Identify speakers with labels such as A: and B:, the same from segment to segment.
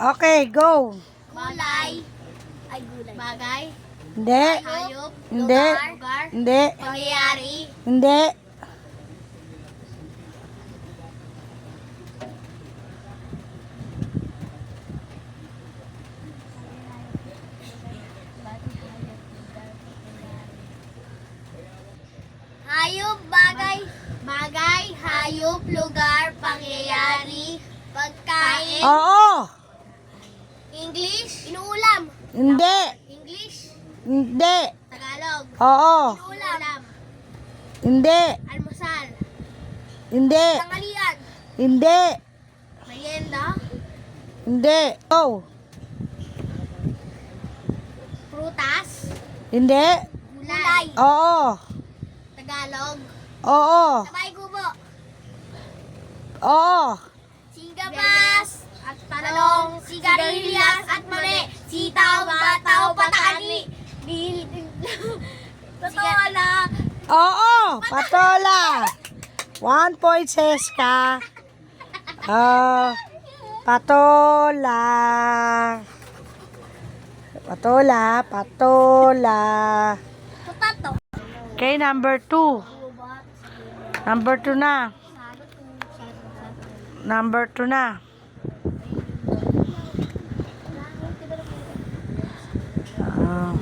A: Okay, go.
B: Gulay. Ay, gulay. Bagay.
A: Hindi.
B: Hayop.
A: Hindi.
B: Lugar.
A: Hindi.
B: Pangyayari.
A: Hindi.
B: Hayop, bagay. Bagay, hayop, lugar, pangyayari, pagkain.
A: Oo.
B: English. Inuulam.
A: Hindi.
B: English.
A: Hindi.
B: Tagalog.
A: Oo.
B: Inuulam.
A: Hindi.
B: Almusal.
A: Hindi.
B: Tanghalian.
A: Hindi.
B: Merienda.
A: Hindi. Go.
B: Prutas.
A: Hindi.
B: Gulay.
A: Oo.
B: Tagalog.
A: Oo.
B: Sabay gubo.
A: Oo.
B: Singabas. At talong. Sigarilyas at mali. Sitaw, bataw, patani. Totoo lang.
A: Oo. Patola. 1 point says ka. Patola. Patola. Patola.
B: Potato.
A: Okay, number 2. Number 2 na. Number 2 na. Ah.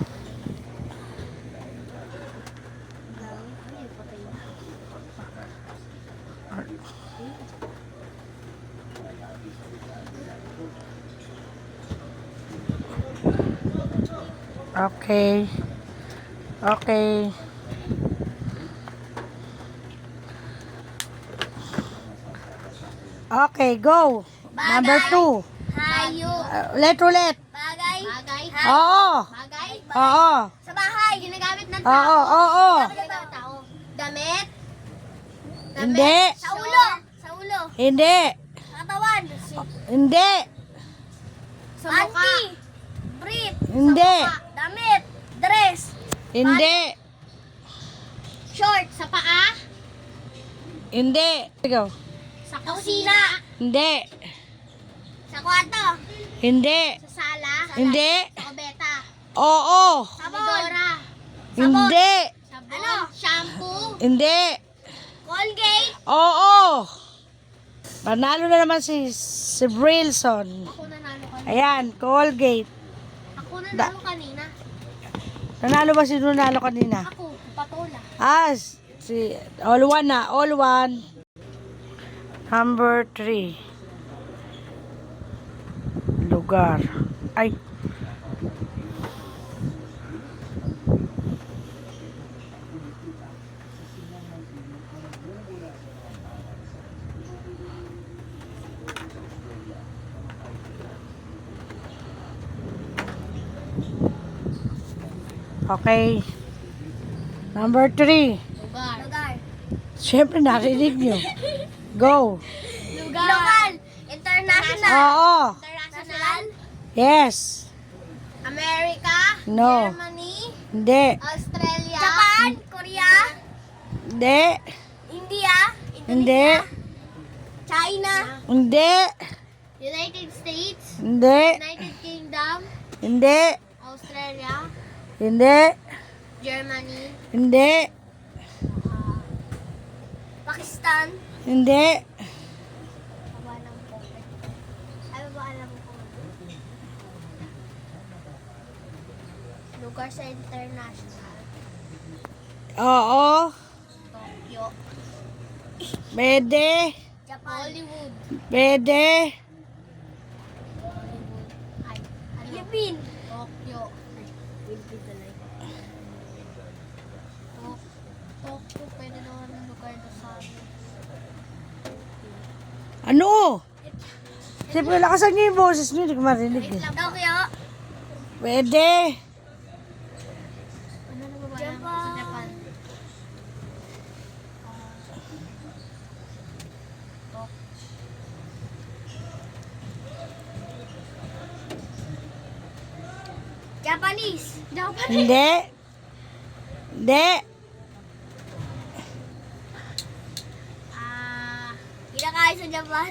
A: Okay. Okay. Okay, go. Number 2.
B: Hayop.
A: Ulit.
B: Bagay. Bagay.
A: Oo.
B: Bagay.
A: Oo.
B: Sa bahay. Ginagamit ng tao.
A: Oo, oo.
B: Ginagamit ng tao. Damit.
A: Hindi.
B: Sa ulo. Sa ulo.
A: Hindi.
B: Sa katawan.
A: Hindi.
B: Sa mukha. Brief.
A: Hindi.
B: Sa mukha. Damit. Dress.
A: Hindi.
B: Short. Sa paa.
A: Hindi. Go.
B: Sa kusina.
A: Hindi.
B: Sa kwarto.
A: Hindi.
B: Sa sala.
A: Hindi.
B: Sa kubeta.
A: Oo.
B: Sabon.
A: Hindi.
B: Sabon. Ano? Shampoo.
A: Hindi.
B: Colgate.
A: Oo. Panalo na naman si Brilson.
B: Ako nanalo kanina.
A: Ayan, Colgate.
B: Ako nanalo kanina.
A: Nanalo ba si Nunalo kanina?
B: Ako. Patola.
A: Si all one na, all one. Number 3. Lugar. Ay. Okay. Number 3.
B: Lugar.
A: Siyempre narinig nyo. Go.
B: Lugar. Local. International.
A: Oo.
B: International.
A: Yes.
B: America.
A: No.
B: Germany.
A: Hindi.
B: Australia. Japan. Korea.
A: Hindi.
B: India.
A: Hindi.
B: China.
A: Hindi.
B: United States.
A: Hindi.
B: United Kingdom.
A: Hindi.
B: Australia.
A: Hindi.
B: Germany.
A: Hindi.
B: Pakistan.
A: Hindi.
B: Alam ko. Ano ba alam ko? Lugar sa international.
A: Oo.
B: Tokyo.
A: Pwede.
B: Japan. Hollywood.
A: Pwede.
B: Ay, Philippines. Tokyo. Ay, Philippines talaga. Tokyo, pwede naman ang lugar na sa amin.
A: Ano? Siyempre, lakasan nyo yung boses nyo. Hindi ko marinig eh.
B: Tokyo.
A: Pwede.
B: Ano na ba sa Japan? Japanese. Japanese.
A: Hindi. Hindi.
B: Kinakain tayo sa Japan.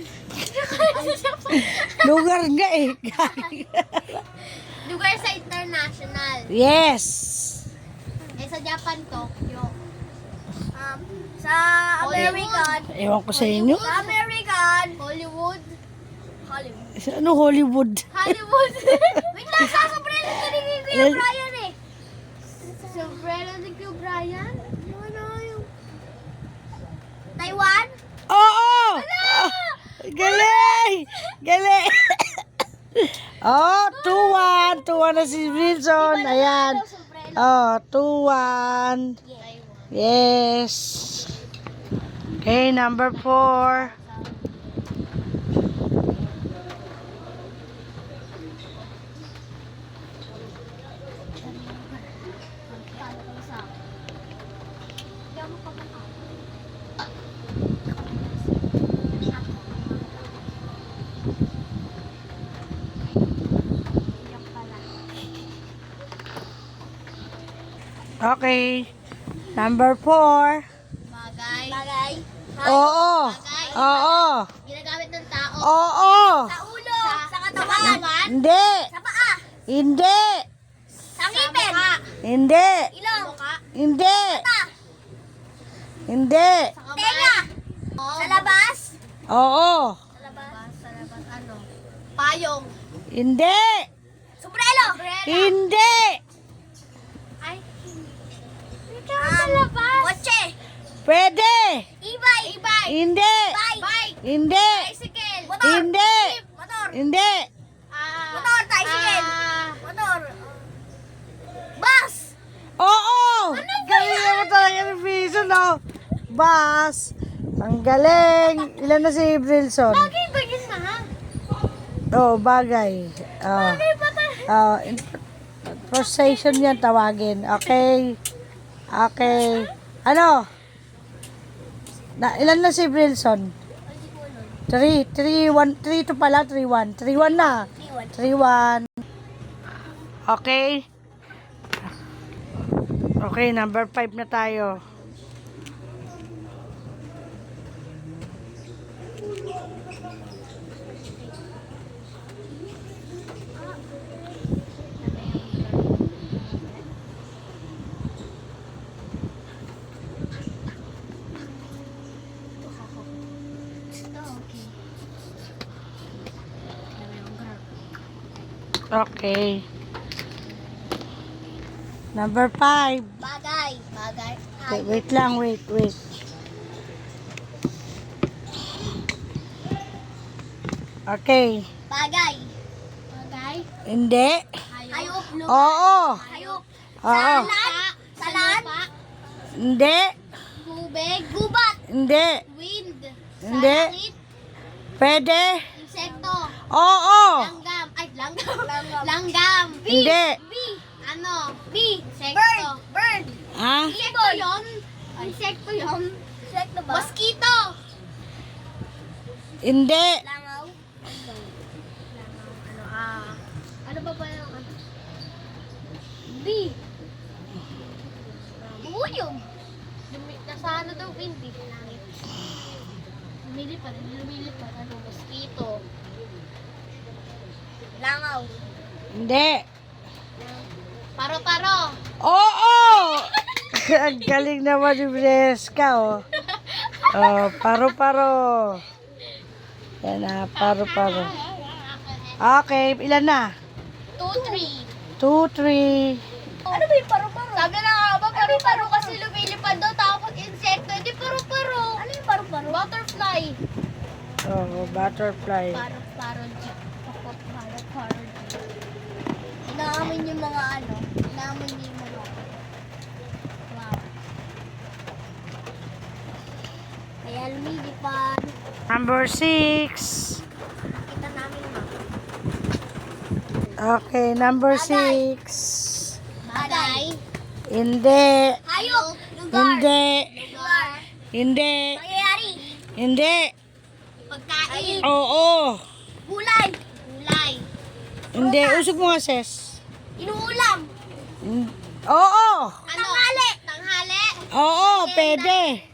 A: Lugar nga eh.
B: Lugar sa international.
A: Yes.
B: Eh, sa Japan, Tokyo. Sa
C: American.
A: Ewan ko sa inyo.
C: Sa American.
B: Hollywood.
A: Ano Hollywood?
B: Hollywood.
C: Wait lang, sa sobrang ni Kuya Brian eh.
B: Sombrero ni Q Brian?
C: Ano yung... Taiwan?
A: Oo! Ah, galing! Galing! Oh, 2-1. 2-1 na si Wilson. Ayan. Oh, 2-1. Yes. Okay, number 4. Okay. Number 4.
B: Bagay.
A: Oo. Oo.
B: Ginagamit ng tao.
A: Oo.
C: Sa ulo. Sa
B: Sa
C: katawan.
B: katawan.
A: Hindi.
C: Sa paa.
A: Hindi.
C: Sa ngipin.
A: Hindi.
C: Ilong.
A: Hindi.
C: Mata.
A: Hindi.
B: Sa kamay.
C: Tenga.
B: Oh.
C: Sa labas.
A: Oo.
B: Sa labas. Sa labas. Ano? Payong.
A: Hindi.
C: Sombrero.
A: Hindi.
B: Ay. Sa labas.
C: Kotse.
A: Pwede.
C: E-bike.
A: Hindi.
C: Bike.
A: Hindi.
B: Bicycle.
C: Motor.
A: Hindi.
C: Motor.
A: Hindi.
C: Motor. Tricycle.
B: Ah,
C: Motor. Bus.
A: Oo. Galing naman talaga ni Viso, no? Bas. Ang galing. Ilan na si Brilson?
B: bagay ba yun, ma?
A: Oo, bagay. Oh. Oh, frustration yan tawagin. Okay. Okay. Ano? Ilan na si Brilson? 3, 2 pala, 3-1. 3-1 na. 3-1. Okay. Okay, number 5 na tayo. Okay. Number 5.
C: Bagay.
A: Wait lang, wait. Okay.
C: Bagay.
A: Hindi.
C: Hayop.
A: Oo.
C: Hayop.
A: Oo.
C: Salan.
A: Hindi.
B: Tubig.
C: Gubat.
A: Hindi.
B: Wind.
A: Hindi.
B: Sakit.
A: Pwede.
B: Insekto.
A: Oo.
B: Langgam. Ay, langgam. Langgam.
A: Hindi.
B: Ano?
C: Bee.
B: Insekto.
C: Bird.
A: Ha?
B: Insekto yun? Insekto yun?
C: Insekto ba?
B: Mosquito.
A: Hindi.
C: Langaw.
B: Ano ba yung ano? Bee.
C: Uyong.
B: Nasa ano daw wind eh? Langit. Lumilipad. Ano? Mosquito.
C: Langaw.
A: Hindi.
B: Paro-paro.
A: Oo. Ang galing naman ni Bresca, oh. Oh, paro-paro. Yan na, paro-paro. Okay, ilan na?
B: 2, 3.
A: 2, 3.
C: Ano ba yung paru-paro?
B: Sabi na nga ba, paro-paro kasi lumilipad daw tapos insekto. Hindi paro-paro.
C: Ano yung paru-paro?
B: Butterfly.
A: Oh, butterfly.
B: Paro-paro jeep. Paro-paro jeep.
C: Inaamin yung mga ano. Inaamin yung mga...
B: Wow.
C: Kaya lumilipad.
A: Number 6.
C: Nakita namin ma.
A: Okay, number 6.
B: Bagay.
A: Hindi.
C: Hayop. Lugar.
A: Hindi.
C: Lugar.
A: Hindi.
C: Pangyayari.
A: Hindi.
B: Pagkain.
A: Oo.
C: Gulay.
B: Kulay.
A: Hindi. Usog mo nga, Ses.
C: Inuulam.
A: Oo.
C: Tanghali.
B: Tanghali.
A: Oo, pwede.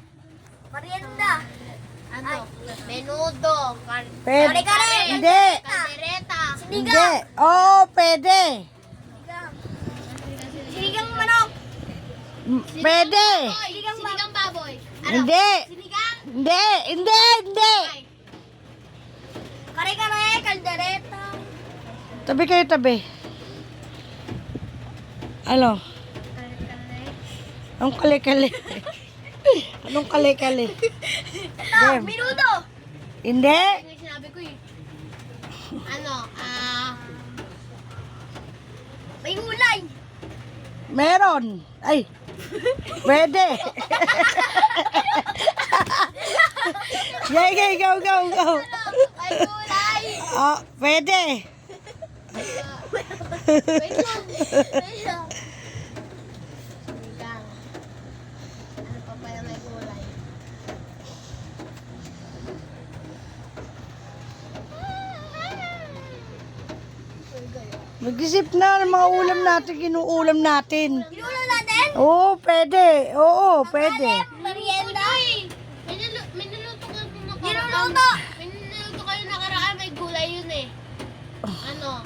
C: Merienda.
B: Ano? Menudo.
A: Pwede. Hindi.
B: Kaldereta.
A: Hindi. Oo, pwede.
C: Sinigang manok.
A: Pwede.
B: Sinigang baboy.
A: Hindi.
B: Sinigang.
A: Hindi. Hindi. Hindi.
C: Kare-kare, kaldereta.
A: Tabi kayo, tabi. Ano? Anong kali-kali? Anong kali-kali? Game.
C: Minudo.
A: Hindi.
B: Ano yung sinabi ko eh?
C: May gulay.
A: Meron. Ay. Pwede. Gay, go, go, go.
B: Ay, gulay.
A: Ah, pwede.
B: Wait lang. Sinigang. Ano pa pala may gulay?
A: Mag-isip na ng mga ulam natin, kinuulam natin.
C: Ginuulam natin?
A: Oo, pwede. Oo, pwede.
C: Merienda.
B: May niluto kayo nakaraan.
C: Niluluto.
B: May niluto kayo nakaraan. May gulay yun eh. Ano?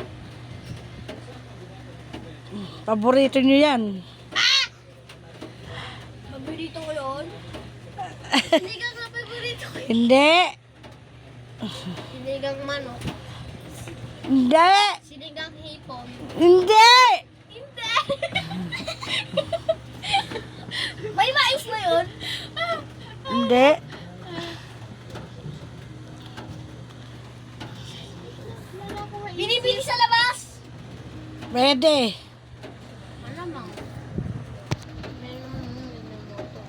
A: Paborito nyo yan.
C: Paborito ko yun.
B: Sinigang na favorito ko.
A: Hindi.
B: Sinigang manok.
A: Hindi.
B: Sinigang hipon.
A: Hindi.
B: Hindi.
C: May mais na yun.
A: Hindi.
C: Binibili sa labas.
A: Pwede.
B: Malamang. May naman niluto.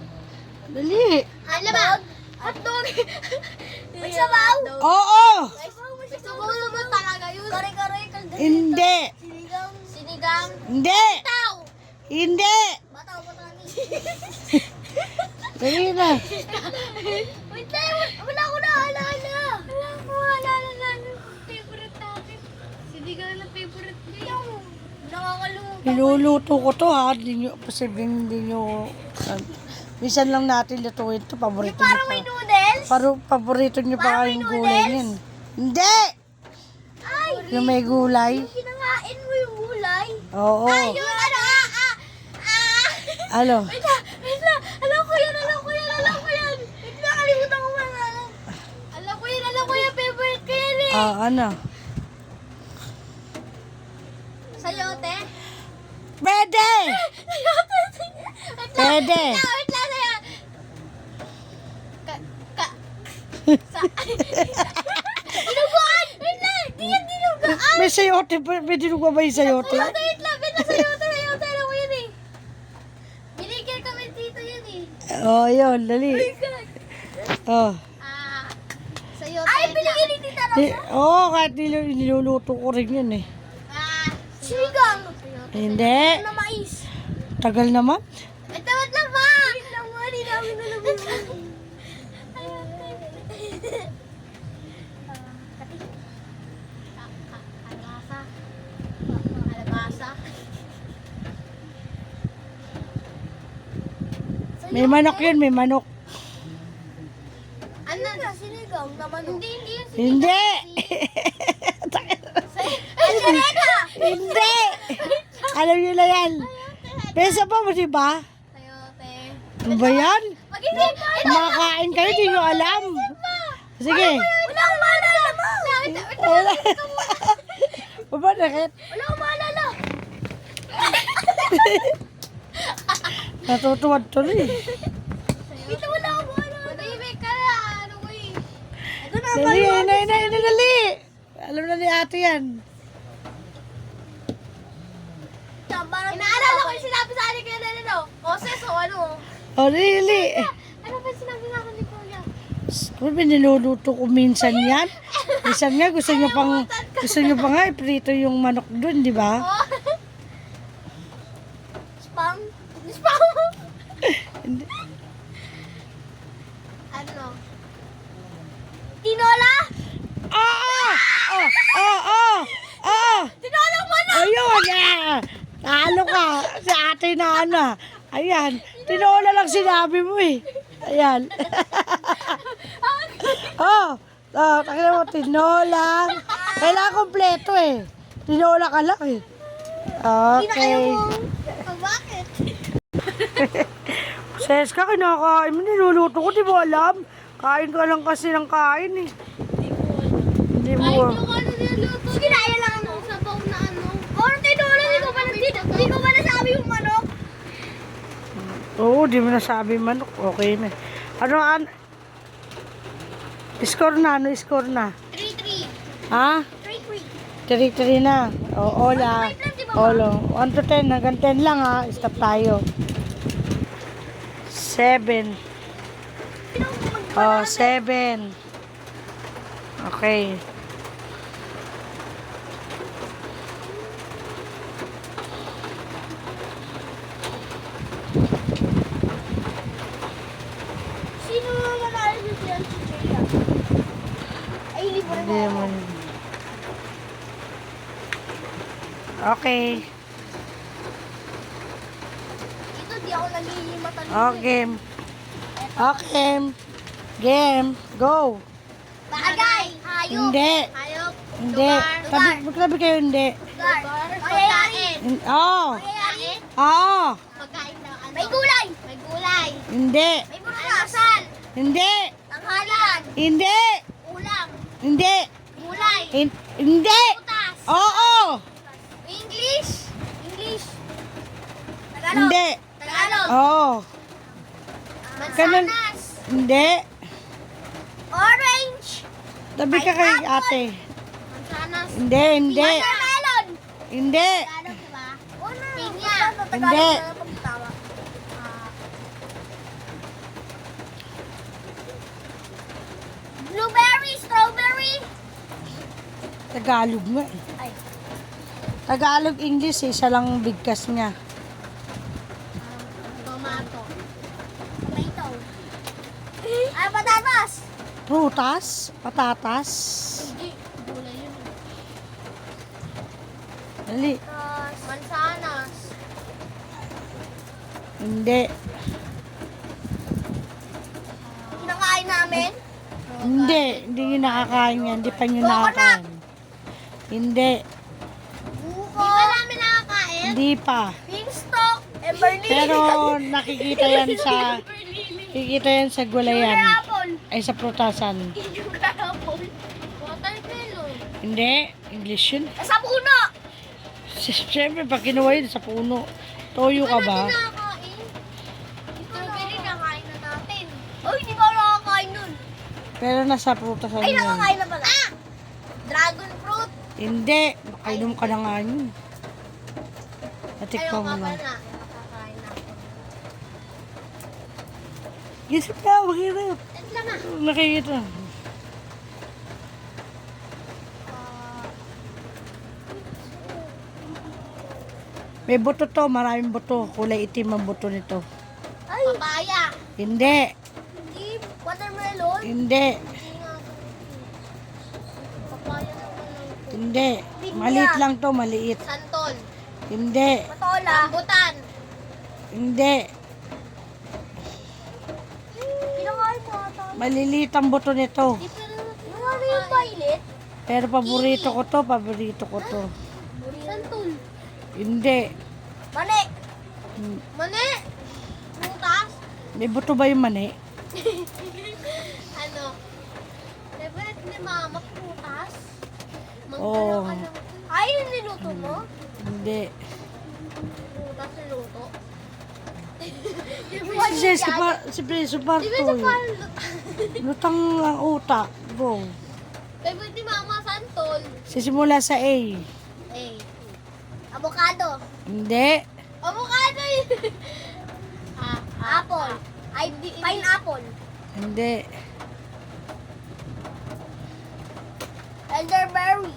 A: Dali.
B: Alam mo? Hotdog.
C: May sabaw.
A: Oo.
B: May sabaw naman talaga yun.
C: Kare-kare, kaldereta.
A: Hindi.
C: Sinigang.
B: Sinigang.
A: Hindi.
B: Tao.
A: Hindi.
C: Bataw, patani.
A: Dali na.
C: Wait lang, wala ko naalala.
B: Wala ko maalala na favorite natin. Sinigang na favorite ko yun.
C: Nakakalimutan.
A: Niluluto ko to ha. Hindi nyo, posibleng hindi nyo. Minsan lang natin lutuin to. Paborito nyo
C: Parang
A: pa.
C: may noodles.
A: Paborito nyo pa
C: Parang may
A: kayong gulay
C: noodles.
A: niyan. Hindi.
C: Ay,
A: Yung may gulay.
C: kinakain mo yung gulay.
A: Oo.
C: Yun, ano,
A: Ano?
C: Wait lang. Alam ko yan. Wait lang, kalimutan ko mga.
B: Alam ko yan, favorite ko yan eh.
A: Ano?
C: Sayote?
A: Pwede.
C: Sayote.
A: Pwede.
C: Wait lang, sayo. Dinuguan! Wait lang, di yan dinuguan.
A: May sayote. May dinuga ba yung sayote?
C: Wait lang, sayote. Alam ko yun eh. Binigyan kami dito yun eh.
A: Oh, yun. Dali. Oh.
B: Sayote.
C: Ay, binigyan ni Tita Rosa.
A: Oo, kahit niluluto ko rin yun eh.
C: Sinigang.
A: Hindi.
C: Na mais.
A: Tagal naman.
C: Wait lang ma. Wait lang ma, di namin nalaman.
B: Alabasa.
A: May manok yun, may manok.
C: Ano na? Sinigang naman. Hindi yun.
A: Hindi.
C: Kaldereta!
A: Hindi. Alam nyo na yan. Pesa pa mo, diba?
B: Sayote.
A: Ano ba yan?
C: Mag-isip!
A: Kumakain kayo, di nyo alam. Sige.
C: Wala akong maalala mo!
A: Wala. Bakit?
C: Wala akong maalala!
A: Natutuwad tuloy.
C: Dito wala akong maalala!
B: Madahimik ka na. Ano ko eh.
A: Dali, dali. Alam na ni ate yan.
B: Inaalala ko yung sinabi sa akin kaya na Oses o ano.
A: O, dali.
B: Ano ba yung sinabi natin ni Kuya?
A: Kung niluluto ko minsan yan. Minsan nga, gusto nyo pa nga iprito yung manok dun, di ba?
B: Oh.
C: Spam?
B: Spam! Ano?
C: Tinola?
A: Oo!
C: Tinola mo na!
A: Ayun! Talo ka! Si ate na ano. Ayan. Tinola lang sinabi mo eh. Ayan. Oh. Oh, takina mo, tinola. Kailangan kompleto eh. Tinola ka lang eh. Okay.
C: Bakit?
A: Ses ka, kinakain mo. Niluluto ko, di mo alam. Kain ka lang kasi ng kain eh. Hindi mo.
B: Kahit yung ano niluto.
C: Sige na, yan lang ano.
B: Sabaw na ano.
C: Or tinola, di ko ba nasabi yung manok?
A: Oo, di mo nasabi manok. Okay na. Ano, score na, ano score na?
C: 3-3.
A: Ha?
C: 3-3.
A: 3-3 na. Oo, la.
C: Wait lang, di ba,
A: Olo. 1 to 10. Hanggang 10 lang ha. Stop tayo. 7. Oh, 7. Okay.
C: Sino naman manalo si Jaya? Ay, libre
A: Hindi
C: mo.
A: naman. Okay.
C: Ito, di ako nalilimutan.
A: Okay. Okay. Game. Go.
C: Bagay. Hayop.
A: Hindi.
C: Hayop.
A: Hindi. Magtabi kayo hindi.
C: Lugar. Pagkain.
A: Oh.
C: Pagkain.
A: Oh.
C: Pagkain na ano? May gulay. May gulay.
A: Hindi.
C: May prutasal.
A: Hindi.
C: Tanghalan.
A: Hindi.
C: Ulam.
A: Hindi.
C: Gulay.
A: Hindi.
C: Putas.
A: Oo.
C: English. English. Tagalog.
A: Hindi.
C: Tagalog.
A: Oh. Ganun.
C: Mansanas.
A: Hindi.
C: Orange.
A: Tabi ka kay ate.
C: Mansanas.
A: Hindi. Hindi.
C: Watermelon.
A: Hindi.
C: Tagalog, diba? Pinya.
A: Hindi.
C: Blueberry, strawberry.
A: Tagalog nga eh.
C: Ay.
A: Tagalog, English eh. Isa lang bigkas niya.
C: Tomato. Tomato. Ay, patatas.
A: Prutas. Patatas.
B: Hindi. Gulay yun.
A: Dali.
C: Mansanas.
A: Hindi.
C: Kinakain namin.
A: Hindi. Hindi nyo nakakain yan. Hindi pa nyo nakakain. Hindi.
C: Buko. Di ba namin nakakain?
A: Hindi pa.
C: Beanstalk. Emberlin.
A: Pero nakikita yan sa gulayan.
C: Sugar apple.
A: Ay sa prutasan.
C: Sugar apple.
B: Watermelon.
A: Hindi. English yun.
C: Sa puno.
A: Siyempre, pag kinuha yun sa puno. Toyo ka ba?
B: Nakakain. Strawberry nakain na natin.
C: Uy, di ba ako nakakain nun?
A: Pero nasa prutasan
C: Ay,
A: yun.
C: nakakain na pala. Ah! Dragon fruit.
A: Hindi. Kainom ka na nga yun. Natikpa
B: Ayaw
A: mo
B: ka
A: na.
B: pala. Nakakain na.
A: Gisip na, mahirap.
B: Ito na.
A: Nakikita. May buto to, maraming buto. Kulay itim ang buto nito.
C: Ay. Papaya.
A: Hindi.
C: Hindi. Watermelon.
A: Hindi.
B: Papaya naman lang.
A: Hindi. Maliit lang to, maliit.
B: Santol.
A: Hindi.
C: Patola.
B: Rambutan.
A: Hindi.
C: Kinakain mo ata.
A: Maliliit ang buto nito.
C: Yung ano yung violet?
A: Pero paborito ko to, paborito ko to.
B: Santol.
A: Hindi.
C: Mani.
B: Mani. Prutas.
A: May buto ba yung mani?
B: Ano? Favorite ni Mama, prutas.
A: Oo.
C: Ay, yung niluto mo?
A: Hindi.
B: Prutas niluto.
A: Si Preso Parto.
B: Di ba sa
A: Lutang ang utak. Go.
B: Favorite ni Mama, santol.
A: Sisimula sa A.
B: Eh.
C: Avocado.
A: Hindi.
B: Avocado yun.
C: Apple. Ay, pineapple.
A: Hindi.
C: Elderberry.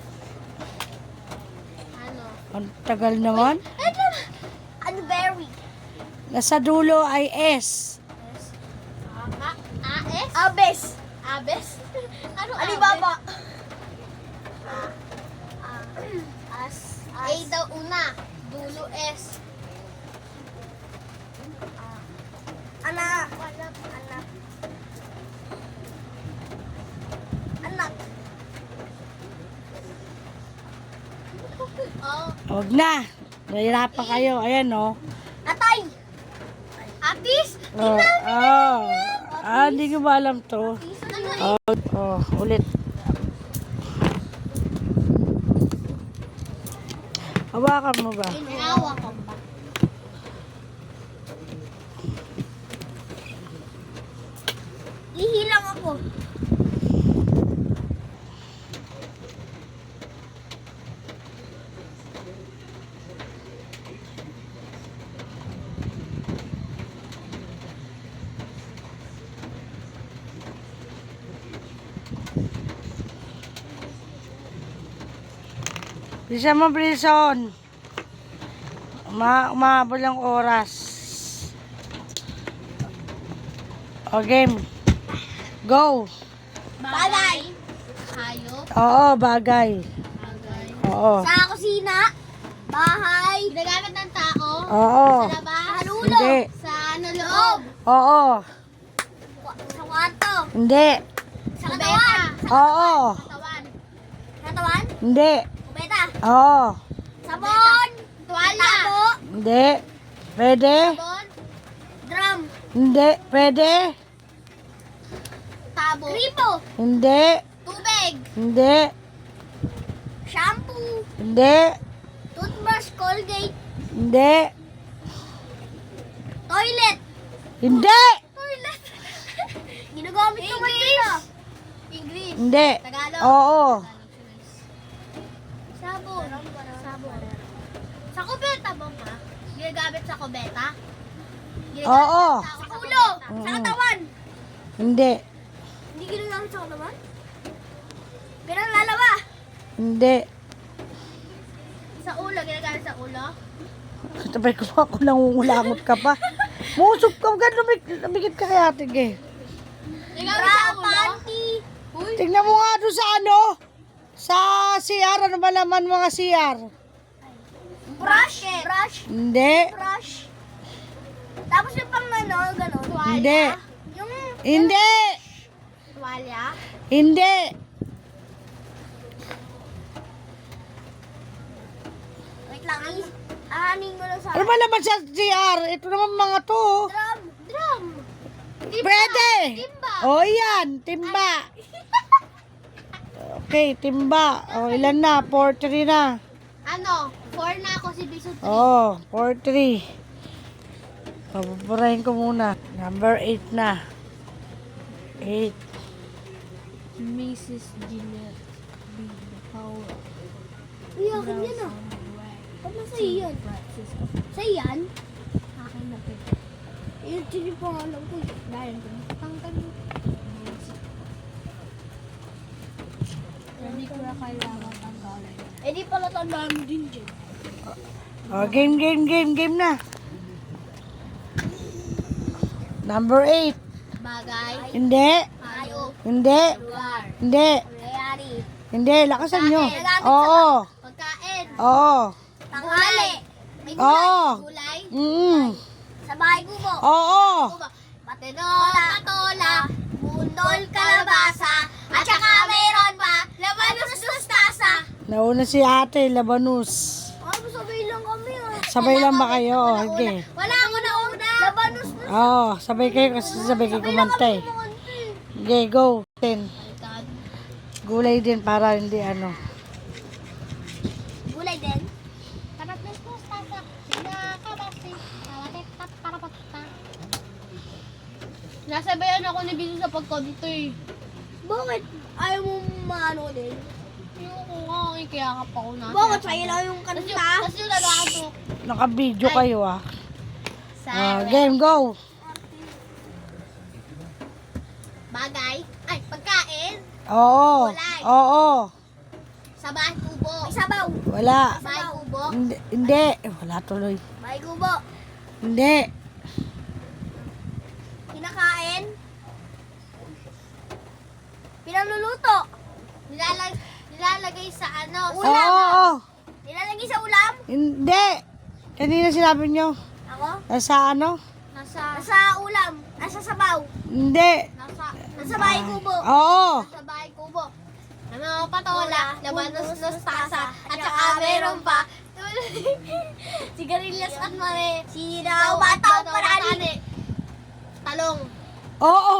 B: Ano?
A: Ang tagal naman.
C: Ano berry?
A: Nasa dulo ay S.
B: A-S?
C: Abes.
B: Abes? Ano
C: Alibaba.
B: A daw una. Dulo S.
A: Huwag na. Nahirapan kayo. Ayan, oh.
C: Atay! Atis!
A: Oh, oh. Hindi ko ba alam to.
C: Ano?
A: Oh, ulit. Hawakan mo ba?
C: Inawa ko ba? Ihilang ako.
A: Bisa mo, Brison. Umabol ang oras. O, game. Go.
C: Bagay. Hayop.
A: Oo, bagay.
C: Bagay.
A: Oo.
C: Sa kusina. Bahay. Ginagamit ng tao.
A: Oo.
C: Sa labas. Sa lulo.
A: Hindi.
C: Sa loob.
A: Oo.
C: Sa kwarto.
A: Hindi.
C: Sa katawan.
A: Oo.
C: Katawan. Katawan.
A: Hindi.
C: Kubeta.
A: Oo.
C: Sabon. Tuwala. Tabo.
A: Hindi. Pwede.
C: Sabon. Drum.
A: Hindi. Pwede.
C: Tabo. Gripo.
A: Hindi.
C: Tubig.
A: Hindi.
C: Shampoo.
A: Hindi.
C: Toothbrush. Colgate.
A: Hindi.
C: Toilet.
A: Hindi.
C: Toilet. Ginagamit naman dito. English.
A: Hindi.
C: Tagalog.
A: Oo.
C: Sabon. Sabon. Sa kubeta ba ma? Ginagamit sa kubeta?
A: Oo.
C: Sa ulo. Sa katawan.
A: Hindi.
C: Hindi ginagamit sa katawan? Pinanglalawa.
A: Hindi.
C: Sa ulo. Ginagamit sa ulo?
A: Sabay ko ako nangungulangot ka pa. Musok ka. Lumikit ka kay ate eh.
C: Ginagamit sa ulo? Panty. Uy.
A: Tingnan mo nga doon sa ano. Sa CR. Ano ba naman mga CR?
C: Brush. Brush.
A: Hindi.
C: Brush. Tapos yung pang ano, gano'n.
A: Hindi.
C: Yung
A: Hindi.
C: tuwalya.
A: Hindi.
C: Wait lang. Aanin ko lang sa...
A: Ano ba naman sa CR? Ito naman mga to. oh.
C: Drum. Drum. Timba.
A: Pwede.
C: Timba.
A: O yan. Timba. Okay, timba. O ilan na? 4-3 na.
C: Ano? 4 na ako si Biso 3.
A: Oh, 4-3. Papapurahin ko muna. Number 8 na. 8.
B: Mrs. Jeanette B. Power.
C: Uy, akin yan ah. Ba't nasa iyo yan? Sa yan?
B: Akin na pwede.
C: Yun, yun yung pangalan ko.
B: Dahil tangkal. Hindi ko na kailangan tanggalin.
C: Eh di pala tandaan mo din dyan.
A: Oh, game na. Number 8.
C: Bagay.
A: Hindi.
C: Hayop.
A: Hindi.
C: Lugar.
A: Hindi.
C: Nangyayari.
A: Hindi. Lakasan nyo.
C: Pagkain.
A: Oo.
C: Pagkain.
A: Oo.
C: Tanghali. May
A: Oo.
C: gulay. Sa bahay kubo.
A: Oo.
C: Kubo. Patinola. Patola. Bundol. Kalabasa. At saka mayroon pa. Labanos mustasa.
A: Nauna si ate, Labanus.
C: Sabay lang kami ah.
A: Sabay lang ba kayo? Hindi.
C: Wala ako na una. Labanos na.
A: Oo, sabay kayo kasi sabay kayo kumantay. Okay, go. 10. Gulay din para hindi ano.
C: Gulay din.
B: Labanos mustasa. Sinakabasi. Tawatetap para patata. Nasabayan ako ni Biso sa pagkodito eh.
C: Bakit? Ayaw mo maano din?
B: Ayoko nga eh, kaya ka pa ako natin.
C: Bakit? Sa'yo lang yung kanta.
B: Tapos yung nag-aato.
A: Naka-video kayo ah.
C: Sa
A: Game, go.
C: bagay. Ay, pagkain.
A: Oo.
C: Gulay.
A: Oo.
C: Sa bahay kubo. May sabaw.
A: Wala.
C: Sa bahay kubo.
A: Hindi. Hindi. Wala tuloy.
C: Bahay kubo.
A: Hindi.
C: Kinakain. Pinaluluto. Nilalagay sa ano?
A: Oo. Oo.
C: Nilalagay sa ulam.
A: Hindi. Kanina sinabi nyo.
C: Ako?
A: Nasa ano?
C: Nasa ulam. Nasa sabaw.
A: Hindi.
C: Nasa bahay kubo.
A: Oo.
C: Sa bahay kubo. Ano, patola, labanos mustasa, at saka meron pa, Sigarilyas at mare. Sinaw. Batang parani. Talong.
A: Oo!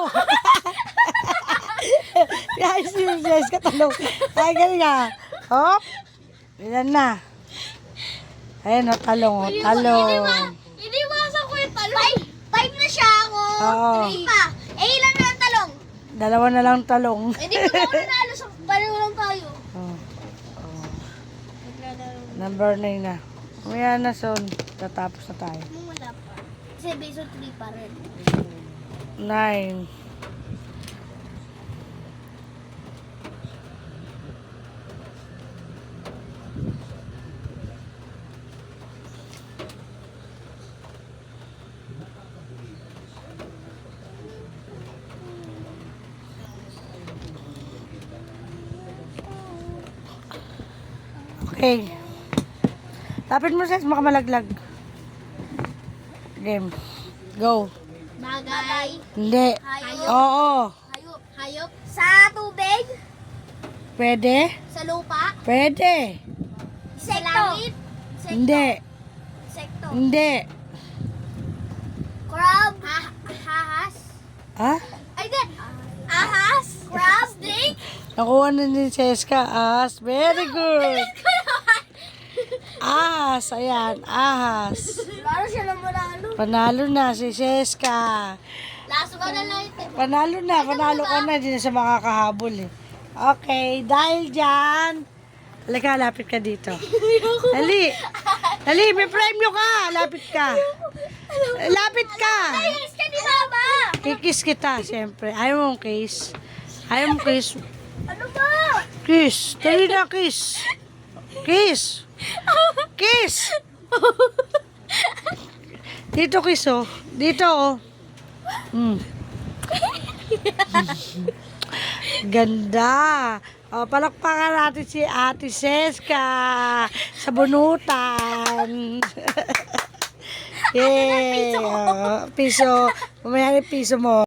A: Ay, serious ka talong. Ay, galing ah. Hop! Ilan na? Ayan o, talong o, talong.
C: Iniwasan ko yung talong. 5 na siya ako.
A: Oo.
C: 3 pa. Ilan na yung talong?
A: Dalawa na lang talong.
C: Di ko na ako nanalo sa pareho lang tayo.
A: Oh. Oh. Number 9 na. Umaya na, son. Tatapos na tayo.
C: Wala pa. Kasi beso 3 pa rin.
A: 9. Okay. Lapit mo, Ses. Makamalaglag. Game. Go.
C: Bagay.
A: Hindi.
C: Hayop.
A: Oo.
C: Hayop. Hayop. Sa tubig.
A: Pwede?
C: Sa lupa.
A: Pwede.
C: Sa langit.
A: Hindi.
C: Insekto.
A: Hindi.
C: Crab. Ahas.
A: Ha?
C: Ay, di. Ahas. Crab. Snake.
A: Nakuha na ni Seska. Ahas. Very good. Ahas. Ayan. Ahas.
C: Lalo siya lang manalo.
A: Panalo na si Seska.
C: Laso ka na lang ito.
A: Panalo na. Panalo ka na. Hindi na siya makakahabol eh. Okay. Dahil dyan. Halika, lapit ka dito. Dali. Dali, may premyo ka. Lapit ka. Lapit ka.
C: Yes, ka di mama.
A: Kikis kita, siyempre. Ayaw mong kiss. Ayaw mong kiss.
C: Ano ba?
A: Kiss. Dali na, kiss. Kiss. Kiss. Dito, kiss, oh. Dito, oh. Mm. Ganda. O, palakpakan natin si Ate Seska sa bunutan. Yay! Piso. Mamaya na yung piso mo.